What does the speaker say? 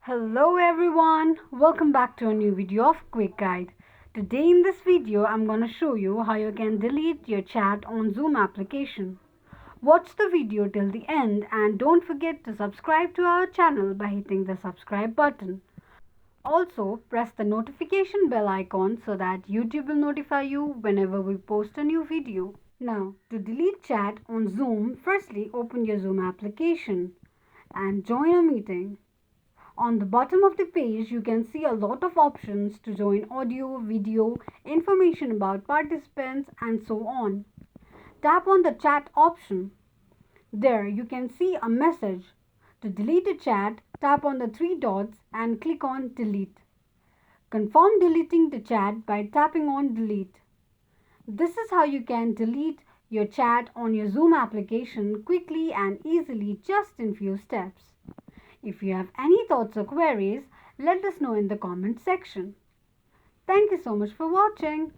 Hello everyone, welcome back to a new video of Quick Guide. Today in this video I'm going to show you how you can delete your chat on Zoom application. Watch the video till the end and don't forget to subscribe to our channel by hitting the subscribe button. Also press the notification bell icon so that YouTube will notify you whenever we post a new video. Now to delete chat on Zoom, firstly open your Zoom application and join a meeting. On the bottom of the page, you can see a lot of options to join audio, video, information about participants, and so on. Tap on the chat option. There you can see a message. To delete a chat, tap on the three dots and click on delete. Confirm deleting the chat by tapping on delete. This is how you can delete your chat on your Zoom application quickly and easily just in few steps. If you have any thoughts or queries, let us know in the comment section. Thank you so much for watching.